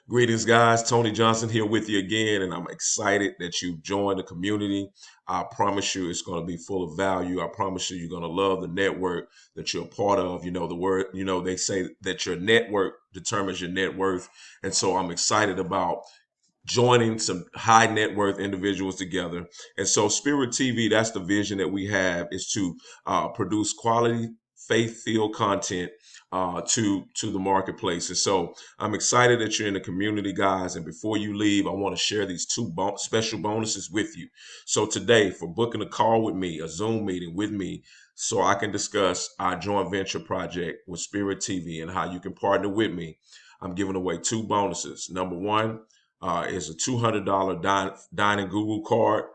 Greetings, guys. Tony Johnson here with you again, and I'm excited that you've joined the community. I promise you it's going to be full of value. I promise you you're going to love the network that you're a part of. You know, the word, they say that your network determines your net worth. And so I'm excited about joining some high net worth individuals together. And so Spirit TV, that's the vision that we have, is to produce quality faith-filled content to the marketplace. And so I'm excited that you're in the community, guys. And before you leave, I want to share these two special bonuses with you. So today, for booking a call with me, a Zoom meeting with me, so I can discuss our joint venture project with Spirit TV and how you can partner with me, I'm giving away two bonuses. Number one, is a $200 dining Google card.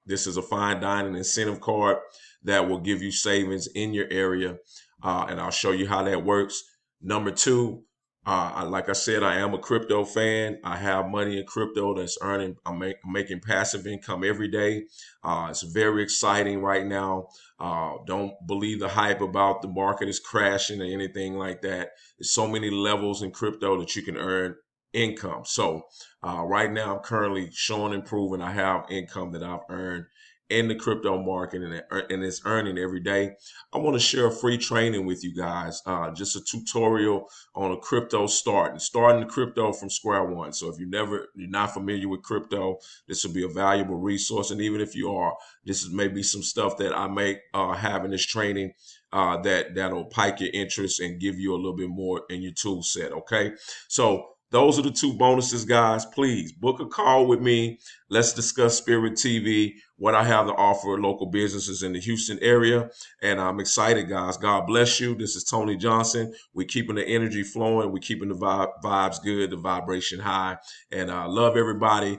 This is a fine dining incentive card that will give you savings in your area, and I'll show you how that works. Number two, like I said, I am a crypto fan. I have money in crypto that's earning. I'm making passive income every day. It's very exciting right now. Don't believe the hype about the market is crashing or anything like that. There's so many levels in crypto that you can earn income. So right now, I'm currently showing and proving I have income that I've earned in the crypto market, and it's earning every day. I want to share a free training with you guys, just a tutorial on a crypto starting the crypto from square one. So if you're not familiar with crypto, this will be a valuable resource. And even if you are, this is maybe some stuff that I may have in this training that'll pique your interest and give you a little bit more in your tool set. Okay, so those are the two bonuses, guys. Please book a call with me. Let's discuss Spirit TV, what I have to offer local businesses in the Houston area. And I'm excited, guys. God bless you. This is Tony Johnson. We're keeping the energy flowing. We're keeping the vibes good, the vibration high. And I love everybody.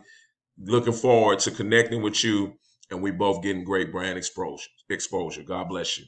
Looking forward to connecting with you. And we both getting great brand exposure. God bless you.